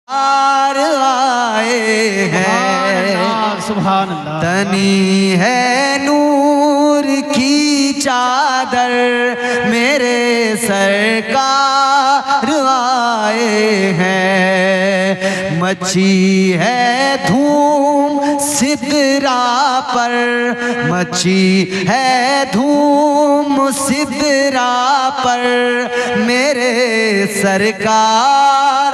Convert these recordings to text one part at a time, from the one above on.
आए हैं, सुभान अल्लाह। तनी है नूर की चादर, मेरे सरकार आए हैं। मची है धूम सिदरा पर, मची है धूम सिदरा पर, मेरे सरकार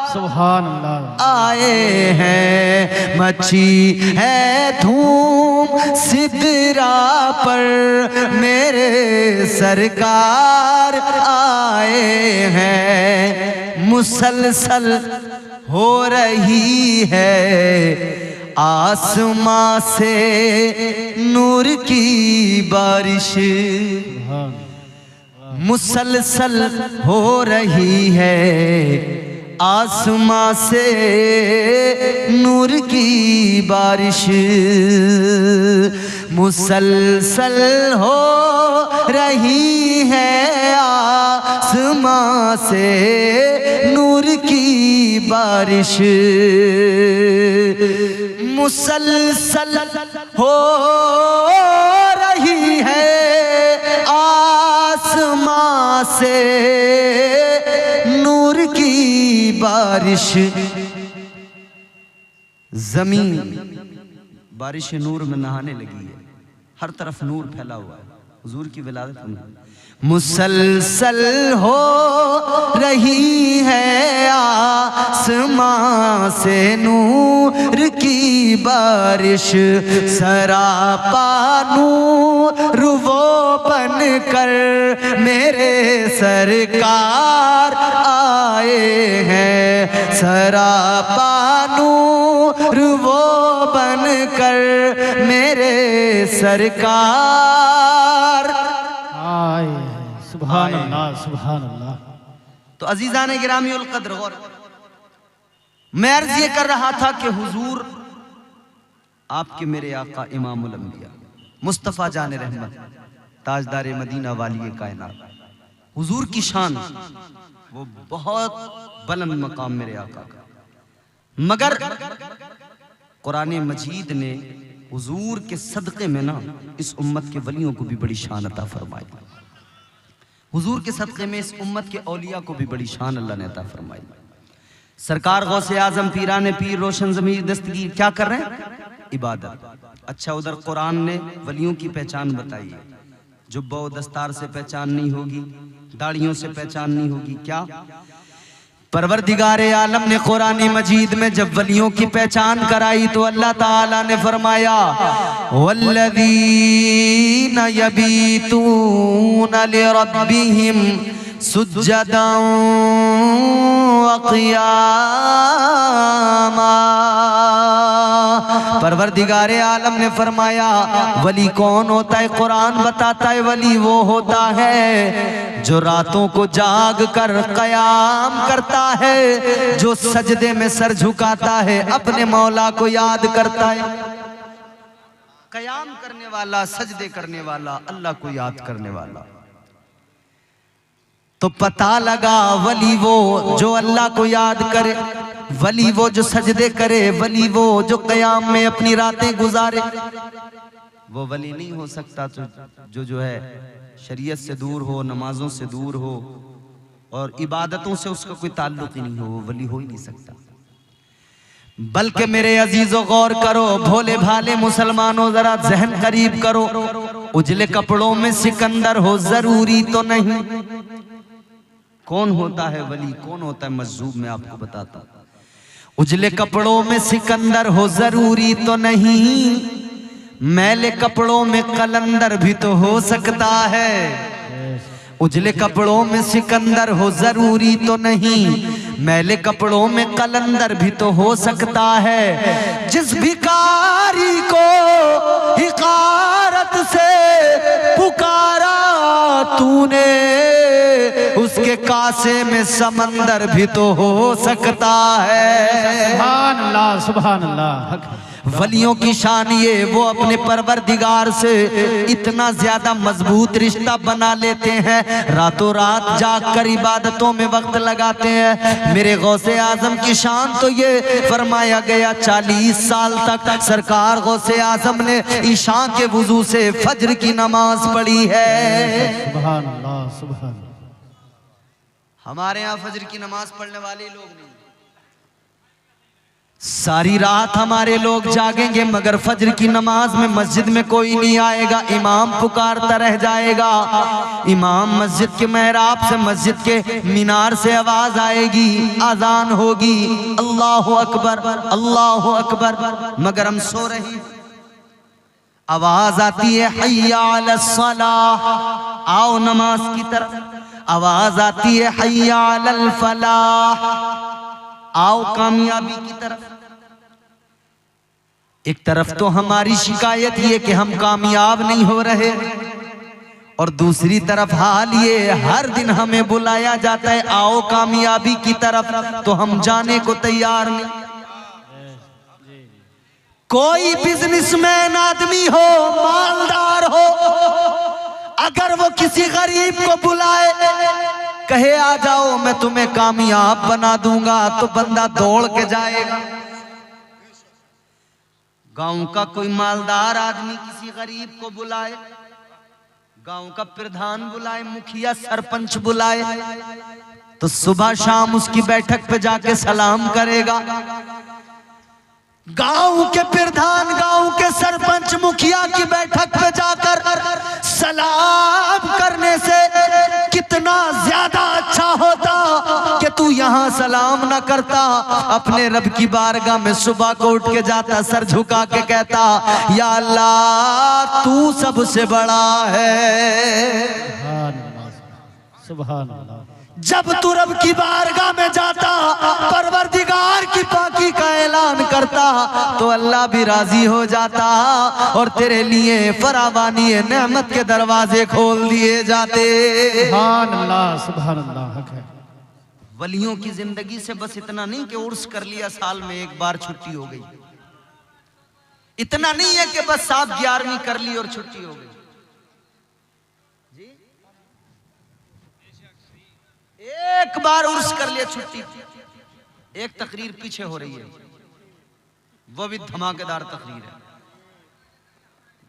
सुभान अल्लाह आए हैं। मची है धूम सिदरा पर, मेरे सरकार आए हैं। मुसलसल हो रही है आसमां से नूर की बारिश, मुसलसल हो रही है आसमां से नूर की बारिश, मुसलसल हो रही है आसमां से नूर की बारिश, मुसलसल हो रही है आसमां से नूर की बारिश। जमीन बारिश नूर में नहाने लगी है, हर तरफ नूर फैला हुआ है हुजूर की विलादत में। मुसलसल हो रही है आसमां से नूर की बारिश, सरापा नूर वो बन कर मेरे सरकार आए हैं। सरापा नूर वो बन कर मेरे सरकार आए। सुभान अल्लाह सुभान अल्लाह। तो अजीजान गिरामी उल कद्र गौर, मैं अर्ज ये कर रहा था कि हुजूर आपके मेरे आका इमामुल अंबिया मुस्तफ़ा जान रहमत ताजदार मदीना वाली कायनात, हुजूर की शान वो बहुत बुलंद मकाम मेरे आका का, मगर कुरान मजीद ने हुजूर के सदक़े में ना इस उम्मत के वलियों को भी बड़ी शान अता फरमाई। हुजूर के सदक़े में इस उम्मत के औलिया को भी बड़ी शान अल्लाह ने अता फरमाई। सरकार गौसे आजम पीराने पीर रोशन ज़मीर दस्तगीर क्या कर रहे हैं? इबादत। अच्छा, उधर कुरान ने वलियों की पहचान बताई है, जुब्बा व दस्तार से पहचान नहीं होगी, दाढ़ियों से पहचान नहीं होगी। क्या परवरदिगारे आलम ने कुरान मजीद में जब वलियों की पहचान कराई तो अल्लाह ताला ने फरमाया, वल्लज़ीना यबीतूना लिरब्बिहिम सुज्जदन व क़ियामा। परवरदिगारे आलम ने फरमाया वली कौन होता है? कुरान बताता है वली वो होता है जो रातों को जाग कर कयाम करता है, जो सजदे में सर झुकाता है, अपने मौला को याद करता है। कयाम करने वाला, सजदे करने वाला, अल्लाह को याद करने वाला। तो पता लगा वली वो जो अल्लाह को याद करे, वली वो जो सजदे करे, वली वो जो कयाम में अपनी रातें गुजारे। वो वली नहीं हो सकता तो जो है शरीयत से दूर हो, नमाजों से दूर हो और इबादतों से उसका कोई ताल्लुक ही नहीं हो, वो वली हो ही नहीं सकता। बल्कि मेरे अजीजों गौर करो, भोले भाले मुसलमानों जरा जहन करीब करो, उजले कपड़ों में सिकंदर हो जरूरी तो नहीं। कौन होता है वली, कौन होता है मजजूब, मैं आपको बताता हूं। उजले कपड़ों में सिकंदर हो जरूरी तो नहीं, मैले कपड़ों में कलंदर भी तो हो सकता है। उजले कपड़ों में सिकंदर हो जरूरी तो नहीं, मैले कपड़ों में कलंदर भी तो हो सकता है। जिस भिखारी को हिकारत से पुकारा तूने, उसके कासे में समंदर भी तो हो सकता है। सुभान अल्लाह सुभान अल्लाह। वलियों की शान ये, वो अपने परवरदिगार से इतना ज्यादा मजबूत रिश्ता बना लेते हैं, रातों रात जाग कर इबादतों में वक्त लगाते हैं। मेरे गौसे आजम की शान तो ये, फरमाया गया 40 साल तक सरकार गौसे आजम ने ईशा के वुजू से फज्र की नमाज पढ़ी है। सुभान अल्लाह, सुभान अल्लाह। हमारे यहाँ फज्र की नमाज पढ़ने वाले लोग नहीं, सारी रात हमारे लोग जागेंगे मगर फज्र की नमाज में मस्जिद में कोई नहीं आएगा। इमाम पुकारता रह जाएगा, इमाम मस्जिद के मेहराब से, मस्जिद के मीनार से आवाज आएगी, अजान होगी, अल्लाह अकबर अल्लाह अकबर, मगर हम सो रहे हैं। आवाज आती है हय्या अलस सलाह, आओ नमाज की तरफ। आवाज आती है हय्या अलल फलाह, आओ कामयाबी की तरफ। एक तरफ तो हमारी शिकायत ये कि हम कामयाब नहीं हो रहे, और दूसरी तरफ हाल ये हर दिन हमें बुलाया जाता है आओ कामयाबी की तरफ, तो हम जाने को तैयार नहीं। कोई बिजनेसमैन आदमी हो, मालदार हो, अगर वो किसी गरीब को बुलाए, कहे आ जाओ मैं तुम्हें कामयाब बना दूंगा, तो बंदा दौड़ के जाएगा। गांव का कोई मालदार आदमी किसी गरीब को बुलाए, गांव का प्रधान बुलाए, मुखिया सरपंच बुलाए, तो सुबह शाम उसकी बैठक पे जाके सलाम करेगा। गांव के प्रधान, गांव के सरपंच, मुखिया की बैठक पे जाकर सलाम करने से कितना ज्यादा अच्छा होता कि तू यहाँ सलाम ना करता, अपने रब की बारगाह में सुबह को उठ के जाता, सर झुका के कहता या अल्लाह तू सबसे बड़ा है। सुभान अल्लाह। जब तू रब की बारगाह में जाता, परवरदिगार की पाकी का ऐलान करता, तो अल्लाह भी राजी हो जाता और तेरे लिए फरावानी नेमत के दरवाजे खोल दिए जाते। सुभान अल्लाह, सुभान अल्लाह, हक है। वलियों की जिंदगी से बस इतना नहीं कि उर्स कर लिया, साल में एक बार छुट्टी हो गई, इतना नहीं है कि बस साहब 11वीं कर ली और छुट्टी हो गई। एक बार उर्स कर लिया, छुट्टी। एक तकरीर पीछे हो रही है, वो भी धमाकेदार तकरीर है,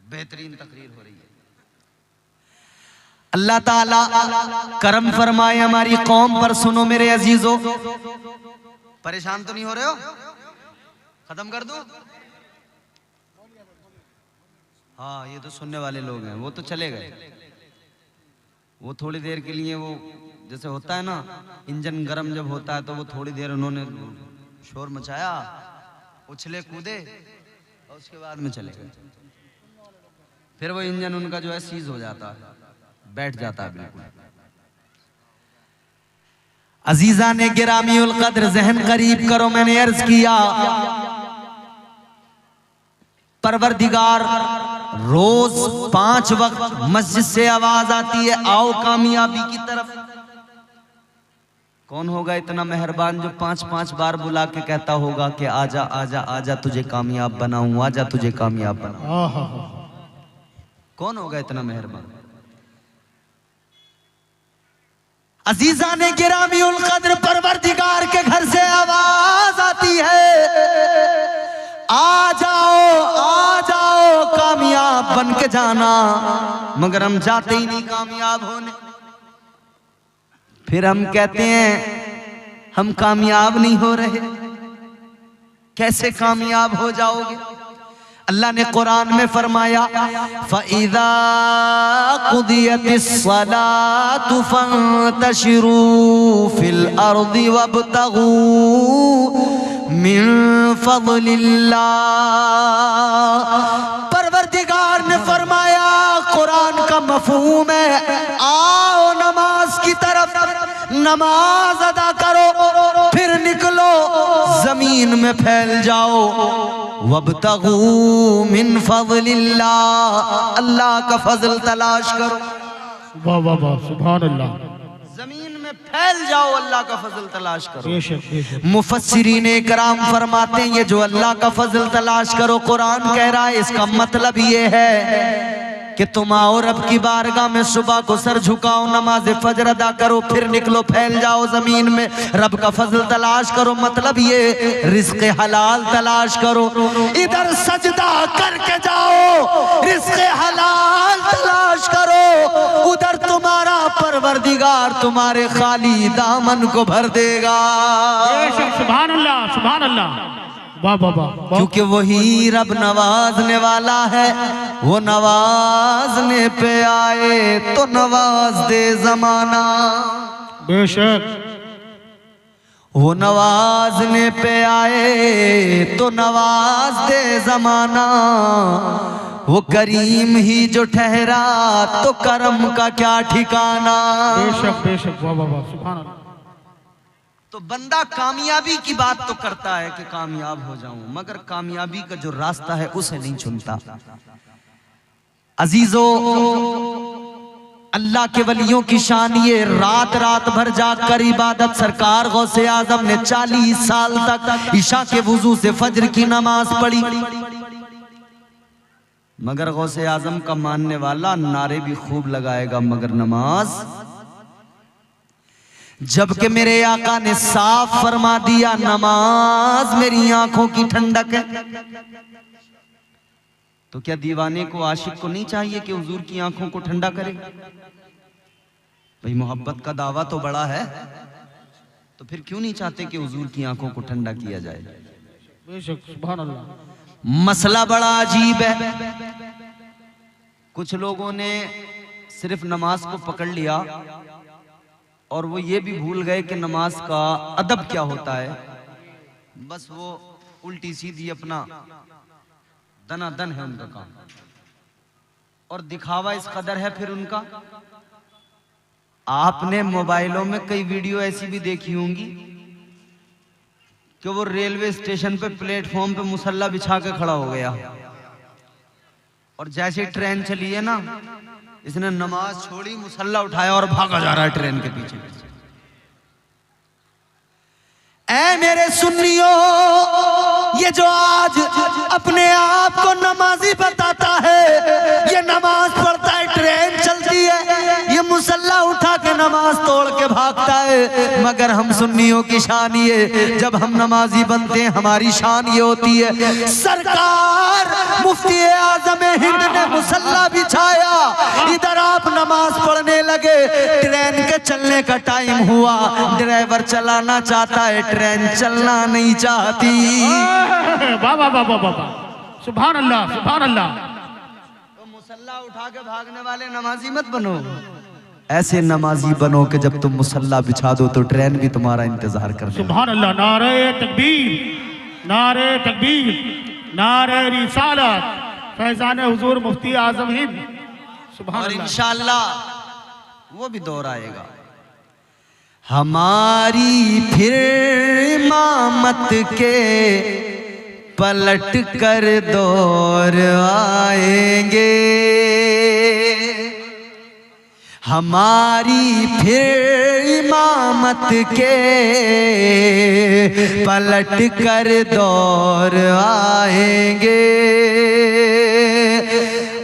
बेहतरीन तकरीर हो रही है। अल्लाह ताला करम फरमाए हमारी कौम पर। सुनो मेरे अजीजों, परेशान तो नहीं हो रहे हो? खत्म कर दूं? हाँ, ये तो सुनने वाले लोग हैं, वो तो चले गए। वो थोड़ी देर के लिए, वो जैसे होता है ना इंजन गरम जब होता है, तो वो थोड़ी देर उन्होंने शोर मचाया, उछले कूदे, और उसके बाद में चले गए। फिर वो इंजन उनका जो है सीज हो जाता है, बैठ जाता है बिल्कुल। अजीजा ने गिरामी उल कद्र, जहन करीब करो, मैंने अर्ज किया परवरदिगार रोज 5 वक्त मस्जिद से आवाज आती है आओ कामयाबी की तरफ। कौन होगा इतना मेहरबान जो 5-5 बार बुला के कहता होगा कि आजा आजा आजा तुझे कामयाब बनाऊं, आजा तुझे कामयाब बनाऊं? कौन होगा इतना मेहरबान? अजीजा ने गिरामी उल कद्र, परवरदिगार के घर से आवाज आती है आ जाओ कामयाब बन के जाना, मगर हम जाते ही नहीं कामयाब होने। फिर हम कहते हैं हम कामयाब नहीं हो रहे। कैसे कामयाब हो जाओगे? अल्लाह ने कुरान में फरमाया फ़इज़ा क़ुदियतिस सलातु फ़ंतशिरू फ़िल अर्दि वब्तगू मिन फ़ज़लिल्लाह। परवरदिगार ने फरमाया, कुरान का मफ़हूम है आओ नमाज की तरफ, नमाज अदा करो, फिर निकलो जमीन में फैल जाओ, वब्तगू मिन फ़ज़लिल्लाह, अल्लाह का फजल तलाश करो। वाह वाह वाह, सुभान अल्लाह। जमीन में में फैल जाओ, अल्लाह का फजल तलाश करो। बेशक बेशक। मुफस्सिरीन कराम फरमाते हैं ये जो अल्लाह का फजल तलाश करो कुरान कह रहा है, इसका मतलब ये है कि तुम आओ रब की बारगाह में, सुबह को सर झुकाओ, नमाज फजर अदा करो, फिर निकलो फैल जाओ जमीन में, रब का फजल तलाश करो। मतलब ये रिज़्क़ हलाल तलाश करो, इधर सजदा करके जाओ, रिज़्क़ हलाल तलाश करो, उधर तुम्हारा परवरदिगार तुम्हारे खाली दामन को भर देगा। बेशक, सुभान अल्लाह सुभान अल्लाह। वाह वाह वाह। क्योंकि वही रब नवाजने वाला है, वो नवाजने पे आए तो नवाज दे जमाना। बेशक। वो नवाजने पे आए तो नवाज दे जमाना, वो करीम ही जो ठहरा तो करम का क्या ठिकाना। बेशक बेशक। वाह वाह वाह। सुभान अल्लाह। तो बंदा कामयाबी की बात तो करता है कि कामयाब हो जाऊं, मगर कामयाबी का जो रास्ता है उसे नहीं चुनता। अजीजों, अल्लाह के वलियों की शान ये, रात रात भर जाकर इबादत। सरकार गौसे आजम ने 40 साल तक ईशा के वुजू से फजर की नमाज पढ़ी, मगर गौसे आजम का मानने वाला नारे भी खूब लगाएगा मगर नमाज। जबकि मेरे आका ने साफ फरमा दिया नमाज मेरी आंखों की ठंडक है। तो क्या दीवाने को, आशिक को नहीं चाहिए कि हुजूर की आंखों को ठंडा करे? भाई मोहब्बत का दावा तो बड़ा है, तो फिर क्यों नहीं चाहते कि हुजूर की आंखों को ठंडा किया जाए? बेशक, सुभान अल्लाह। मसला बड़ा अजीब है। कुछ लोगों ने सिर्फ नमाज को पकड़ लिया और वो ये भी भूल गए कि नमाज का अदब क्या होता है। बस वो उल्टी सीधी अपना दनादन है उनका काम, और दिखावा इस कदर है फिर उनका। आपने मोबाइलों में कई वीडियो ऐसी भी देखी होंगी कि वो रेलवे स्टेशन पे प्लेटफॉर्म पे मुसल्ला बिछा के खड़ा हो गया, और जैसे ट्रेन चली है ना, इसने नमाज छोड़ी, मुसल्ला उठाया और भागा जा रहा है ट्रेन के पीछे। ऐ मेरे सुन्नियों, ये जो आज अपने आप को नमाजी बताता है, ये नमाज पढ़ता है, ट्रेन चलती है, ये मुसल्ला उठा के नमाज तोड़ के भागता है। मगर हम सुन्नियों की शान ये, जब हम नमाजी बनते हैं हमारी शान ये होती है, सरकार मुफ्ती आज़म हिंद ने मुसल्ला बिछाया, इधर आप नमाज पढ़ने लगे, ट्रेन के चलने का टाइम हुआ, ड्राइवर चलाना चाहता है, ट्रेन चलना नहीं चाहती। वाह वाह वाह वाह वाह। सुभान अल्लाह सुभान अल्लाह। तो मुसल्ला उठा के भागने वाले नमाजी मत बनो, ऐसे नमाजी बनो कि जब तुम मुसल्ला बिछा दो तो ट्रेन भी तुम्हारा इंतजार कर। सुभान अल्लाह। नारे तकबीर, नारे तकबीर, नारे रिसालत, फैजान हुजूर मुफ्ती आजम हिंद। सुभान और अल्लाह। इंशाअल्लाह वो भी दौर आएगा, हमारी फिर इमामत के पलट कर दौर आएंगे, हमारी फिर इमामत के पलट कर दौर आएंगे,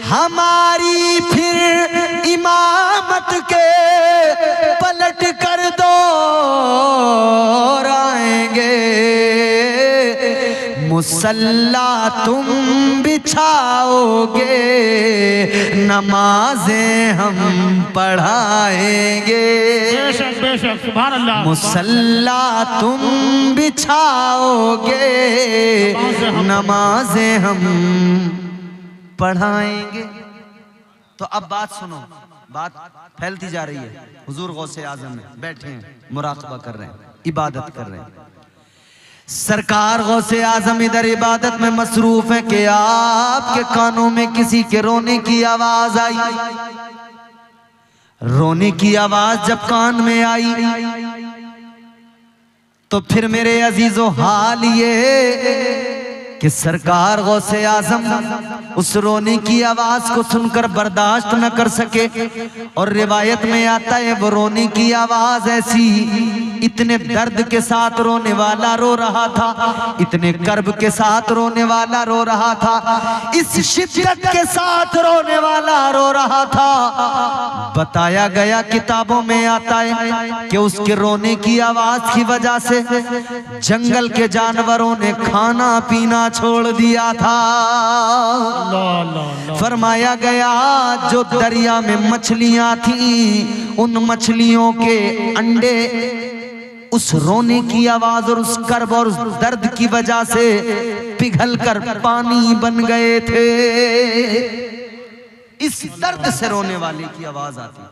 हमारी फिर इमामत के पलट कर दौर आएंगे, मुसल्ला तुम बिछाओगे, नमाजें हम पढ़ाएंगे। बेशक बेशक। सुभान अल्लाह। मुसल्ला तुम बिछाओगे, नमाजें हम पढ़ाएंगे। तो अब बात सुनो, बात फैलती जा रही है। हुजूर गौसे आजम में बैठे हैं, मुराकबा कर रहे हैं, इबादत कर रहे हैं। सरकार गौसे आजम इधर इबादत में मसरूफ है कि आपके कानों में किसी के रोने की आवाज आई। रोने की आवाज जब कान में आई तो फिर मेरे अजीजों हाल ये कि सरकार गौसे आजम उस रोने की आवाज को सुनकर बर्दाश्त न कर सके। और रिवायत में आता है वो रोने की आवाज ऐसी, इतने दर्द के साथ रोने वाला रो रहा था, इतने कर्ब के साथ रोने वाला रो रहा था, इस शिद्दत के साथ रोने वाला रो रहा था। बताया गया किताबों में आता है कि उसके रोने की आवाज की वजह से जंगल के जानवरों ने खाना पीना छोड़ दिया था। फरमाया गया जो दरिया में मछलियां थीं, उन मछलियों के अंडे उस रोने की आवाज और उस कर्ब और उस दर्द की वजह से पिघलकर पानी बन गए थे। इस दर्द से रोने वाले की आवाज आती थी।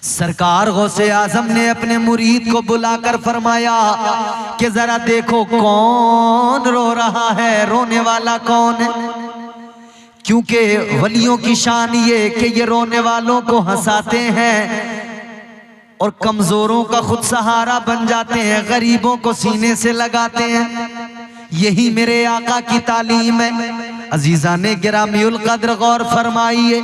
सरकार गौसे आजम ने अपने मुरीद को बुलाकर फरमाया कि जरा देखो कौन रो रहा है, रोने वाला कौन है। क्योंकि वलियों की शान ये कि ये रोने वालों को हंसाते हैं और कमजोरों का खुद सहारा बन जाते हैं, गरीबों को सीने से लगाते हैं। यही मेरे आका की तालीम है। अजीजाने गिरामीउल कद्र गौर फरमाइए,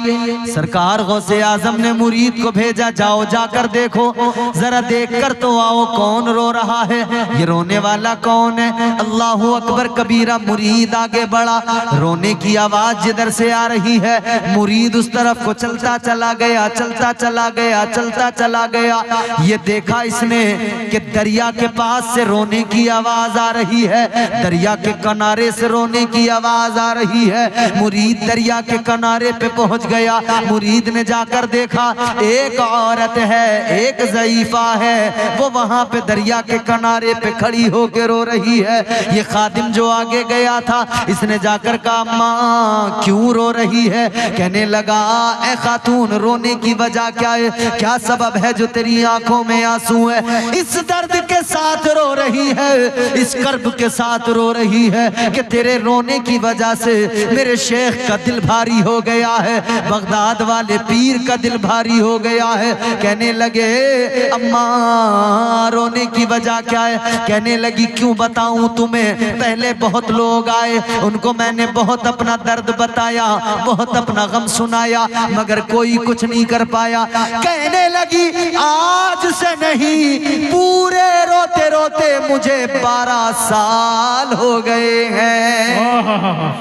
सरकार गौसे आजम ने मुरीद को भेजा, जाओ जाकर देखो, जरा देखकर तो आओ कौन रो रहा है, ये रोने वाला कौन है। अल्लाहू अकबर कबीरा। मुरीद आगे बढ़ा, रोने की आवाज जिधर से आ रही है मुरीद उस तरफ को चलता चला गया, चलता चला गया, चलता चला गया। ये देखा इसने कि दरिया के पास से रोने की आवाज आ रही है, दरिया के किनारे से रोने की आवाज आ रही है। मुरीद दरिया के किनारे पे पहुंच गया। मुरीद ने जाकर देखा एक औरत है, एक ज़ईफा है, वो वहां पे दरिया के किनारे पे खड़ी होकर रो रही है। ये खादिम जो आगे गया था, इसने जाकर कहा माँ क्यों रो रही है। कहने लगा ए खातून, रोने की वजह क्या है, क्या सबब है जो तेरी आंखों में आंसू है। इस दर्द के साथ रो रही है, इस कर्ब के साथ रो रही है कि तेरे रोने की वजह से मेरे शेख का दिल भारी हो गया है, बगदाद वाले पीर का दिल भारी हो गया है। कहने लगे अम्मा रोने की वजह क्या है। कहने लगी क्यों बताऊं तुम्हें, पहले बहुत लोग आए, उनको मैंने बहुत अपना दर्द बताया, बहुत अपना गम सुनाया, मगर कोई कुछ नहीं कर पाया। कहने लगी आज से नहीं, पूरे रोते रोते मुझे 12 साल हो गए हैं।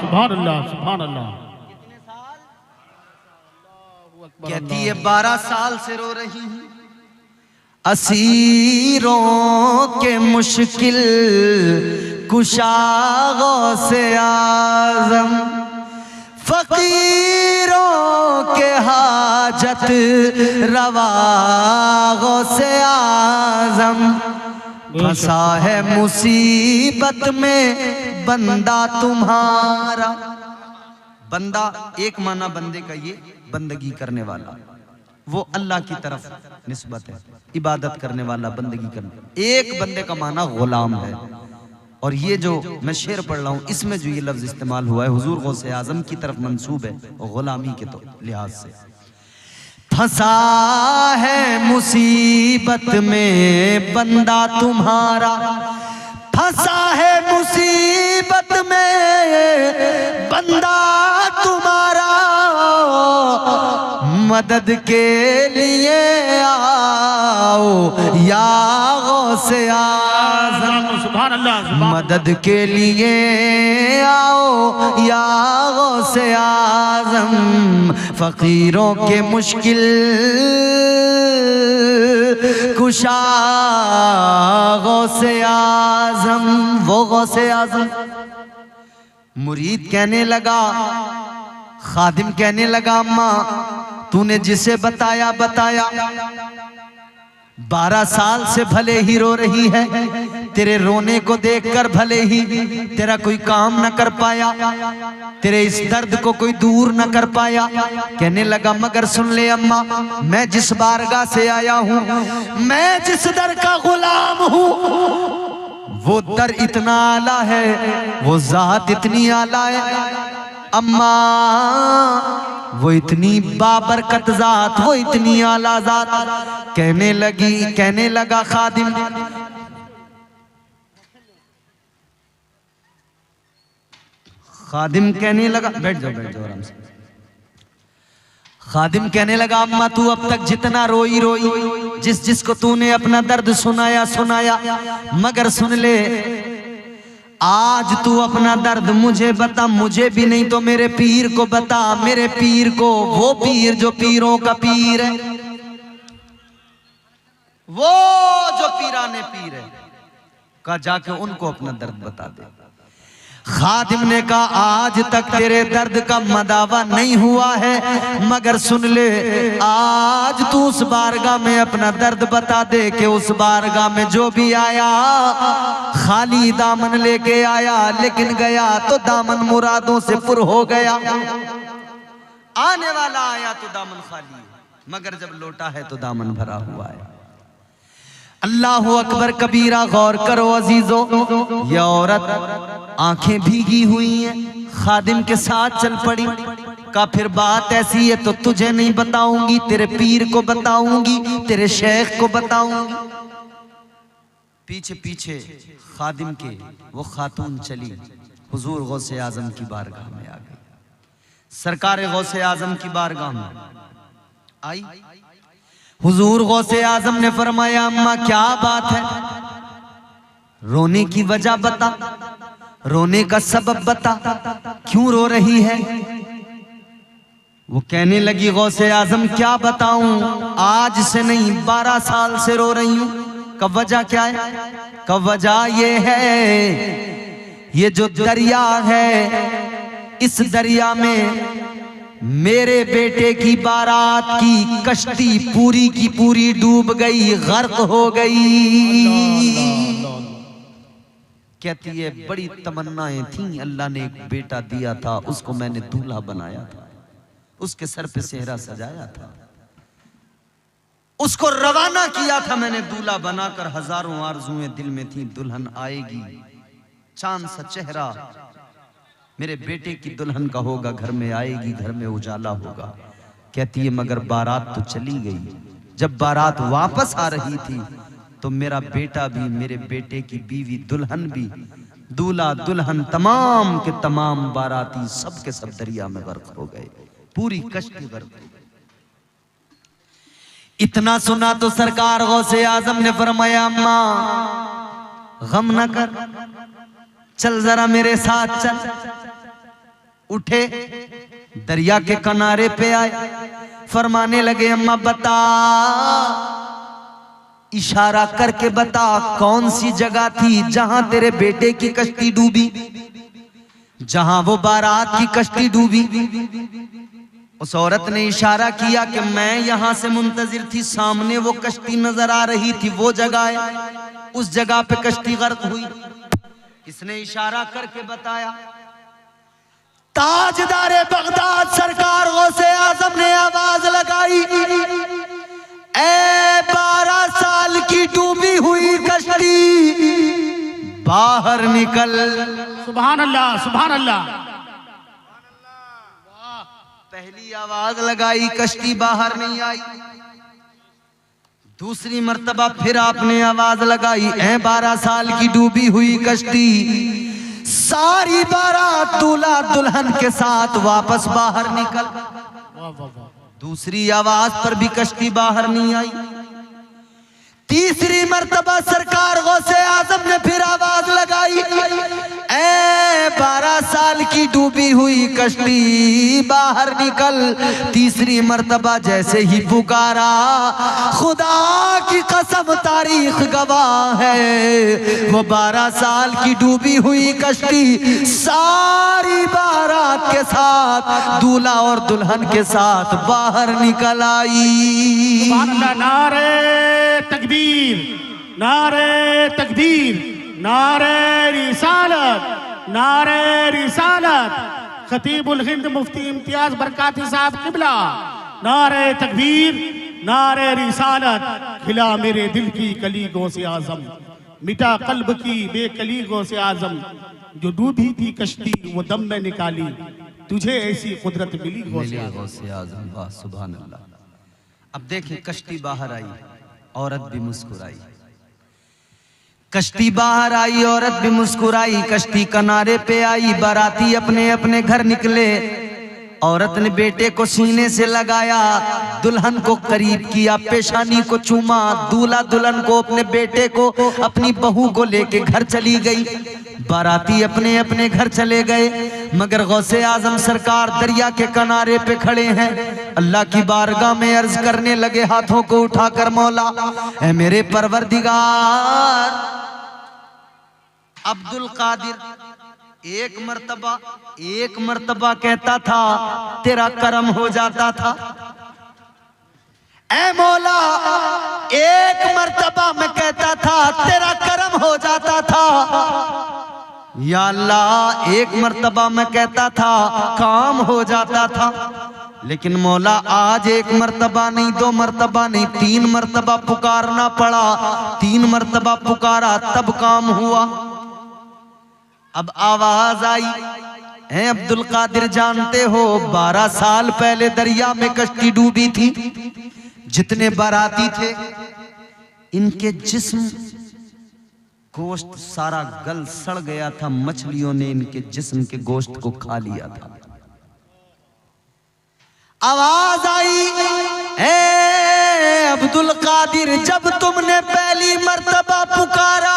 सुभान अल्लाह, सुभान अल्लाह। कहती है 12 साल से रो रही हूं। असीरों के मुश्किल कुशागों से आजम, फकीरों के हाजत रवागों से आजम, फंसा है मुसीबत में बंदा तुम्हारा। बंदा एक माना बंदे का ये बंदगी करने वाला, वो अल्लाह की तरफ निस्बत है, इबादत करने वाला, बंदगी करने। एक बंदे का माना गुलाम है। और ये जो मैं शेर पढ़ रहा हूँ इसमें जो ये लफ्ज इस्तेमाल हुआ है हुजूर गौसे आजम की तरफ मंसूब है और गुलामी के तो लिहाज से। फंसा है मुसीबत में बंदा तुम्हारा, फंसा है मुसीबत में बंदा तुम्हारा, मदद के लिए आओ या गौसे आज़म, सुभान अल्लाह। मदद के लिए आओ या गौसे आज़म, फकीरों के मुश्किल कुशा गौसे आज़म, वो गौसे आज़म। मुरीद कहने लगा, खादिम कहने लगा अम्मा तूने जिसे बताया 12 साल से भले ही रो रही है, तेरे रोने को देखकर भले ही तेरा कोई काम न कर पाया, तेरे इस दर्द को कोई दूर न कर पाया। कहने लगा मगर सुन ले अम्मा, मैं जिस बारगाह से आया हूँ, मैं जिस दर का गुलाम हूँ, वो दर इतना आला है, वो जात इतनी आला है अम्मा, वो इतनी बाबरकत जात, वो इतनी आला जात। कहने लगा खादिम खादिम कहने लगा, बैठ जाओ आराम से। खादिम कहने लगा, अम्मा तू अब तक जितना रोई रोई, जिसको तूने अपना दर्द सुनाया, मगर सुन ले, आज तू अपना दर्द मुझे बता, मुझे भी नहीं तो मेरे पीर को बता, मेरे पीर को, वो पीर जो पीरों का पीर है, वो जो पीराने पीर है, का जाके उनको अपना दर्द बता दे। खादिम ने कहा, आज तक तेरे दर्द का मदावा नहीं हुआ है, मगर सुन ले, आज तू उस बारगाह में अपना दर्द बता दे कि उस बारगाह में जो भी आया खाली दामन लेके आया, लेकिन गया तो दामन मुरादों से पुर हो गया। आने वाला आया तो दामन खाली, मगर जब लौटा है तो दामन भरा हुआ है। अल्लाह अकबर कबीरा, गौर करो अजीजों, ये औरत आंखें भीगी हुई हैं, खादिम के साथ चल पड़ी। का फिर बात ऐसी है तो तुझे नहीं बताऊंगी, तेरे पीर को बताऊंगी, तेरे शेख को बताऊंगी। पीछे पीछे खादिम के वो खातून चली, हुजूर गौसे आजम की बारगाह में आ गई। सरकार गौसे आजम की बारगाह में आई, हुजूर गौसे आजम ने फरमाया, अम्मा क्या बात है, रोने की वजह बता, रोने का सबब बता, क्यों रो रही है। वो कहने लगी, गौसे आजम क्या बताऊं, आज से नहीं 12 साल से रो रही हूं। कब वजह क्या है, कब वजह ये है, ये जो दरिया है, इस दरिया में मेरे बेटे की बारात की कश्ती पूरी की पूरी डूब गई, गर्क हो गई। कहती है, बड़ी तमन्नाएं थी, अल्लाह ने एक बेटा दिया था, उसको मैंने दूल्हा बनाया था, उसके सर पे सेहरा सजाया था, उसको रवाना किया था मैंने दूल्हा बनाकर। हजारों आरजुएं दिल में थी, दुल्हन आएगी, चांद सा चेहरा मेरे बेटे की दुल्हन का होगा, घर में आएगी, घर में उजाला होगा। कहती है, मगर बारात तो चली गई। जब बारात वापस आ रही थी तो मेरा बेटा भी, मेरे बेटे की बीवी दुल्हन भी, दूल्हा दुल्हन तमाम के तमाम बाराती सब के सब दरिया में गर्क हो गए, पूरी कश्ती गर्क हो गई। इतना सुना तो सरकार गौसे आजम ने फरमाया, अम्मा गम न कर, चल जरा मेरे साथ चल। उठे, दरिया के किनारे पे आए, फरमाने लगे, अम्मा बता, इशारा करके बता, कौन सी जगह थी जहां तेरे बेटे की कश्ती डूबी, जहां वो बारात की कश्ती डूबी। उस औरत ने इशारा किया कि मैं यहां से मुंतजिर थी, सामने वो कश्ती नजर आ रही थी, वो जगह है, उस जगह पे कश्ती गर्क हुई। इसने इशारा करके बताया। ताजदारे बगदाद सरकार गौसे आजम ने आवाज लगाई, ए 12 साल की डूबी हुई कश्ती, बाहर निकल। सुभान अल्लाह, सुभान अल्लाह। पहली आवाज लगाई, कश्ती बाहर नहीं आई। दूसरी मर्तबा फिर आपने आवाज लगाई, ऐ 12 साल की डूबी हुई कश्ती, सारी बारात दूल्हा दुल्हन के साथ वापस बाहर निकल। दूसरी आवाज पर भी कश्ती बाहर नहीं आई। तीसरी मर्तबा सरकार गौसे आजम ने फिर आवाज लगाई, ऐ 12 साल की डूबी हुई कश्ती बाहर निकल। तीसरी मर्तबा जैसे ही पुकारा, खुदा की कसम तारीख गवाह है, वो 12 साल की डूबी हुई कश्ती सारी बारात के साथ, दूल्हा और दुल्हन के साथ बाहर निकल आई। नारे तकबीर, नारे तकबीर, नारे रिसालत, नारे रिसालत। खतीबुल हिंद मुफ्ती इम्तियाज बरकाती साहब किबला, नारे तकबीर, नारे रिसालत। खिला मेरे दिल की कली गौसे आजम, मिटा कल्ब की बेकली गौसे आजम, जो डूबी थी कश्ती वो दम में निकाली, तुझे ऐसी कुदरत मिली गौसे आजम। वाह सुभान अल्लाह। अब देखिए, कश्ती बाहर आई, औरत भी मुस्कुराई। कश्ती बाहर आई, औरत भी मुस्कुराई, कश्ती किनारे पे आई, बाराती अपने अपने घर निकले। औरत ने बेटे को सीने से लगाया, दुल्हन को करीब किया, पेशानी को चूमा। दूल्हा दुल्हन को, अपने बेटे को, अपनी बहू को लेके घर चली गई। बाराती अपने अपने घर चले गए, मगर गौसे आजम सरकार दरिया के किनारे पे खड़े हैं। अल्लाह की बारगाह में अर्ज करने लगे हाथों को उठाकर, मौला ऐ मेरे परवरदिगार। अब्दुल कादिर एक मर्तबा कहता था तेरा करम हो जाता था। ऐ मौला एक मर्तबा मैं कहता था तेरा करम हो जाता था। या अल्लाह एक मर्तबा मैं कहता था काम हो जाता था। लेकिन मौला आज एक मर्तबा नहीं, दो मर्तबा नहीं, 3 मर्तबा पुकारना पड़ा। 3 मर्तबा पुकारा तब काम हुआ। अब आवाज आई, है अब्दुल कादिर जानते हो 12 साल पहले दरिया में कश्ती डूबी थी। जितने बाराती थे इनके जिस्म गोश्त सारा गल सड़ गया था, मछलियों ने इनके जिस्म के गोश्त को खा लिया था। आवाज आई, ए अब्दुल कादिर जब तुमने पहली मर्तबा पुकारा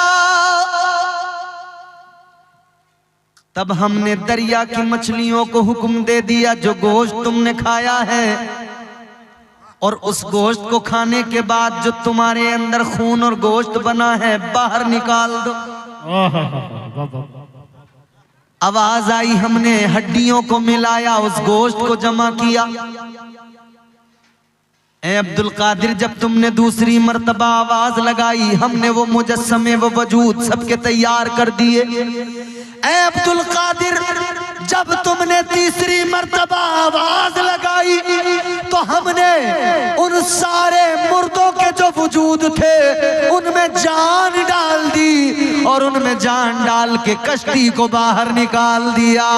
तब हमने दरिया की मछलियों को हुक्म दे दिया जो गोश्त तुमने खाया है और उस गोश्त को खाने के बाद जो तुम्हारे अंदर खून और गोश्त बना है बाहर निकाल दो। आवाज आई, हमने हड्डियों को मिलाया, उस गोश्त को जमा किया। ए अब्दुल कादिर जब तुमने दूसरी मर्तबा आवाज लगाई हमने वो मुजस्समे वो वजूद सबके तैयार कर दिए। ए अब्दुल कादिर जब तुमने तीसरी मर्तबा आवाज लगाई तो हमने उन सारे मुर्दों के जो वजूद थे उनमें जान डाल दी और उनमें जान डाल के कश्ती को बाहर निकाल दिया।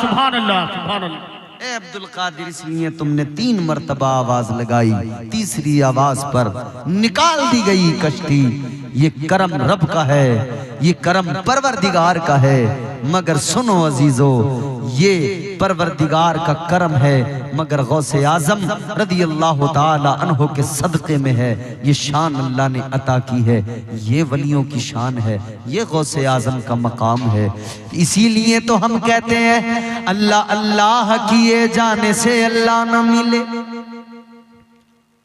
सुभान अल्लाह, सुभान अल्लाह। ए अब्दुल कादिर इसलिए तुमने 3 मर्तबा आवाज लगाई, तीसरी आवाज पर निकाल दी गई कश्ती। ये करम रब का है, ये करम परवरदिगार का है। मगर सुनो अजीजो, ये परवरदिगार का करम है मगर गौसे आजम रदी अल्लाह ताला अन्हो के सदक़े में है। ये शान अल्लाह ने अता की है, ये वलियों की शान है, ये गौसे आजम का मकाम है। इसीलिए तो हम कहते हैं अल्लाह अल्लाह किए जाने से अल्लाह न मिले।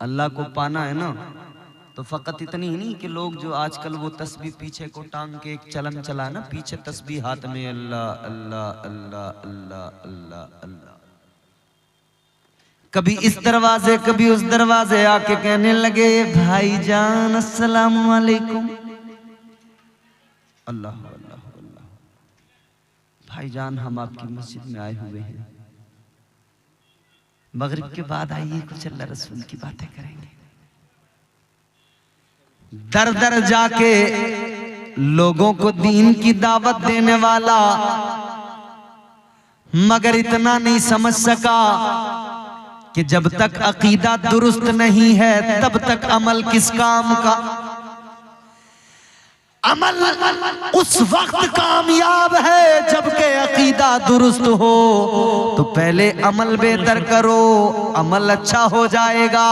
अल्लाह को पाना है ना तो फकत इतनी ही नहीं कि लोग जो आजकल वो तस्बीह पीछे को टांग के एक चलन चला ना, पीछे तस्बीह हाथ में अल्लाह अल्लाह अल्लाह अल्लाह अल्लाह अल्लाह, कभी इस दरवाजे कभी उस दरवाजे आके कहने लगे भाईजान अस्सलाम वालेकुम। अल्लाह अल्लाह अल्लाह, भाईजान हम आपकी मस्जिद में आए हुए हैं, मगरिब के बाद आइए कुछ अल्लाह रसूल की बातें करेंगे। दर दर जाके लोगों को दीन की दावत देने वाला मगर इतना नहीं समझ सका कि जब तक अकीदा दुरुस्त नहीं है तब तक अमल किस काम का। अमल उस वक्त कामयाब है जबकि अकीदा दुरुस्त हो। तो पहले अमल बेहतर करो, अमल अच्छा हो जाएगा,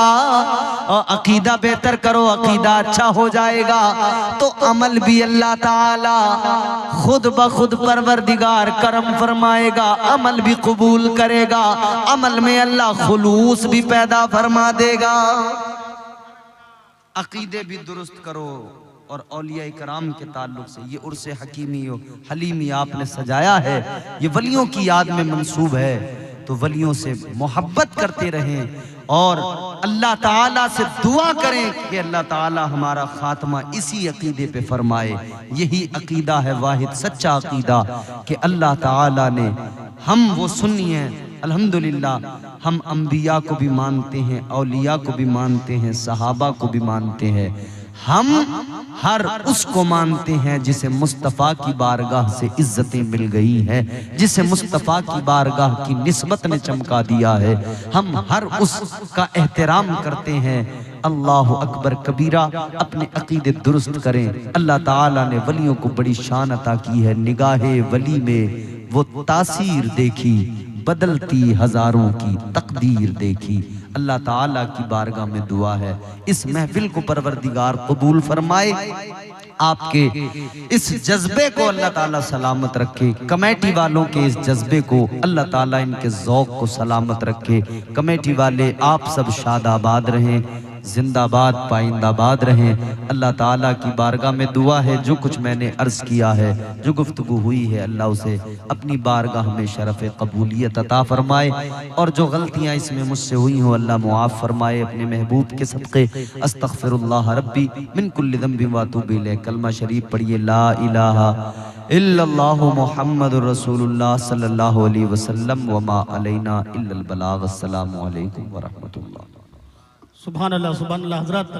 और अकीदा बेहतर करो, अकीदा अच्छा हो जाएगा। तो अमल भी अल्लाह ताला खुद ब खुद परवरदिगार करम फरमाएगा, अमल भी कबूल करेगा, अमल में अल्लाह खुलूस भी पैदा फरमा देगा। अकीदे भी दुरुस्त करो। और औलिया इकराम के ताल्लुक से ये उर्से हकीमी हलीमी आपने सजाया है, ये वलियों की याद में मंसूब है। तो वलियों से मोहब्बत करते रहें और अल्लाह ताला से दुआ करें कि अल्लाह ताला हमारा खात्मा इसी अकीदे पे फरमाए। यही अकीदा है वाहिद सच्चा अकीदा कि अल्लाह ताला ने, हम वो सुन्नी हैं अल्हम्दुलिल्लाह, हम अंबिया को भी मानते हैं, औलिया को भी मानते हैं, सहाबा को भी मानते हैं। हम हर उसको मानते हैं जिसे मुस्तफ़ा की बारगाह से इज्जतें मिल गई हैं, जिसे मुस्तफ़ा की बारगाह की निस्बत ने चमका दिया है। हम हर उसका एहतराम करते हैं अल्लाह अकबर कबीरा, अपने अकीदे दुरुस्त करें। अल्लाह ताला ने वलियों को बड़ी शान अता की है, निगाहे वली में वो तासीर देखी, बदलती हजारों की तकदीर देखी। अल्लाह ताला की बारगाह में दुआ है, इस महफिल को परवरदिगार कबूल फरमाए, आपके इस जज्बे को अल्लाह ताला सलामत रखे, कमेटी वालों के इस जज्बे को अल्लाह ताला इनके ज़ौक़ को सलामत रखे। कमेटी वाले आप सब शादाबाद रहें, जिंदाबाद पाइंदाबाद रहें। अल्लाह ताला की बारगाह में दुआ है, जो कुछ मैंने अर्ज़ किया है, जो गुफ्तगू हुई है, अल्लाह उसे अपनी बारगाह में शरफ़ कबूलियत अता फरमाए, और जो गलतियाँ इसमें मुझसे हुई हों अल्लाह मुआफ़ फरमाए अपने महबूब के सदक़े। अस्तग़फ़िरुल्लाह रब्बी मिन कुल्लि ज़ंबिन व अतूबु इलैह। कलमा शरीफ पढ़िए, ला इलाहा इल्लल्लाहु मुहम्मदुर रसूलुल्लाह सल्लल्लाहु अलैहि वसल्लम व मा अलैना इल्लल बलाग। अस्सलामु अलैकुम व रहमतुल्लाह। सुभान अल्लाह हज़रत।